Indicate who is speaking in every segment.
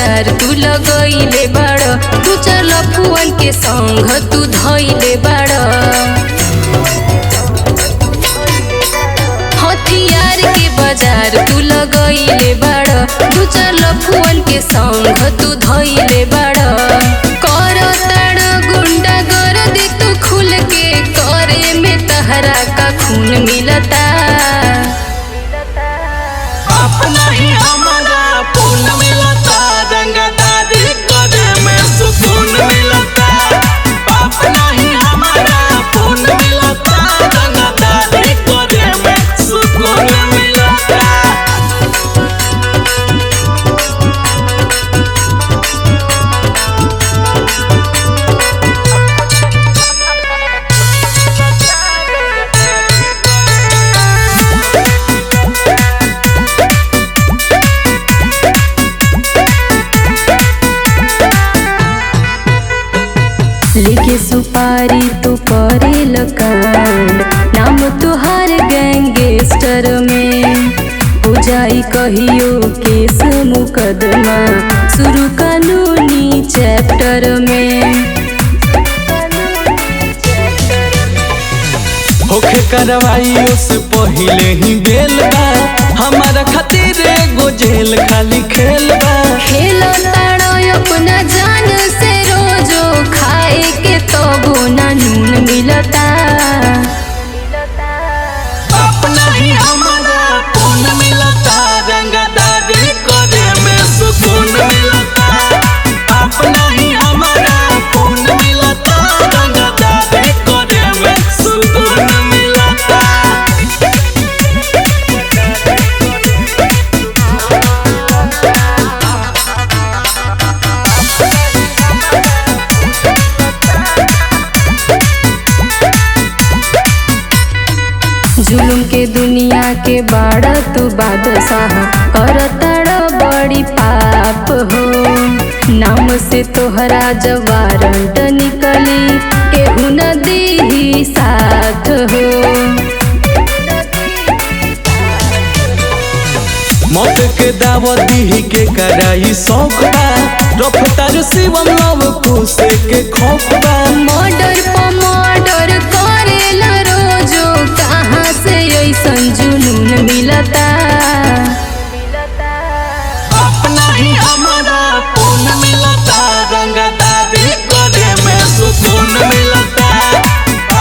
Speaker 1: बाजार तू लगइले बाड़, तू चल फुअन के संग तू धइले बाड़। हथियार के बाजार तू लगइले बाड़, तू चल फुअन के संग तू धइले बाड़। कर ताड़ गुंडा कर दे तू खुल के, करे में तहरा का खून मिलता।
Speaker 2: अपना ही हमारा खून मिलता, रंगदारी करे में सुकून मिलता। अपना ही हमारा खून मिलता, रंगदारी करे में सुकून मिलता।
Speaker 1: लेके सुपारी तू करेल कांड, नाम तुहार गैंगस्टर में हो जाई कहियो केस मुकदमा, शुरू कानूनी चैप्टर में।
Speaker 2: होखे करवाई उससे पहिले ही बेल बा, हमारा खातिर एगो जेल खाली खेल बा।
Speaker 1: खेलो ताड़ो अपना जान से रोजो, खाए के तो बोना नून मिलता।
Speaker 2: अपना ही हमारा खून मिलता, रंगदारी करे में सुकून मिलता। अपना ही हमारा खून मिलता, रंगदारी करे में सुकून मिलता।
Speaker 1: जुलुम के दुनिया के बाड़ा तू बादशाह, कर ताड़ा बड़ी पाप हो। नाम से तोहरा जब वारंट निकली, केहू न दीही साथ हो।
Speaker 2: मौत के दावत दी के कराई शौक बा, रफ्तार शिवम लव कुसे के खौफ बा।
Speaker 1: मर्डर पर मर्डर करेला रोजो, कहाँ से ऐसन जुनून मिलता।
Speaker 2: अपना ही हमारा खून मिलता, रंगदारी करे में सुकून मिलता।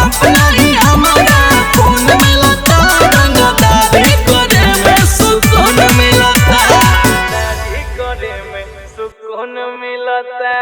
Speaker 2: अपना ही हमारा खून मिलता, रंगदारी करे में सुकून मिलता। रंगदारी करे में सुकून मिलता।